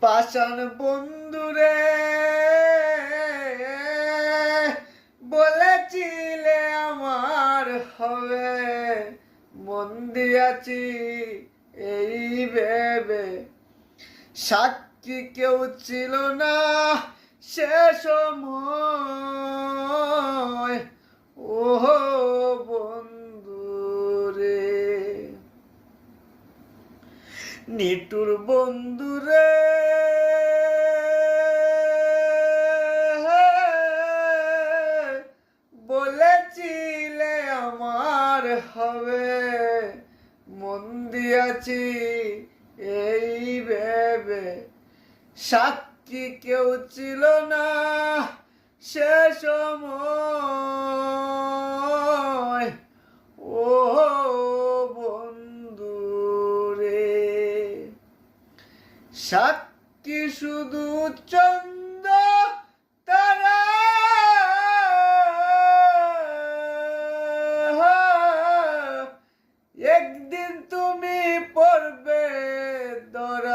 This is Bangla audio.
পাষাণ বন্ধুরে বলেছিলে আমার হবে, মন দিয়াছি এই ভেবে। সাক্ষী কেউ ছিল না সে সময়, ও বন্ধুরে। নিটুর বন্ধুরে বলেছিলে আমার হবে, মন দিয়াছি এই ভেবে। সাক্ষী কেউ ছিল না সে সময়, ও বন্ধুরে। সাক্ষী শুধু চন্দ্র তারা, একদিন তুমি পড়বে ধরা।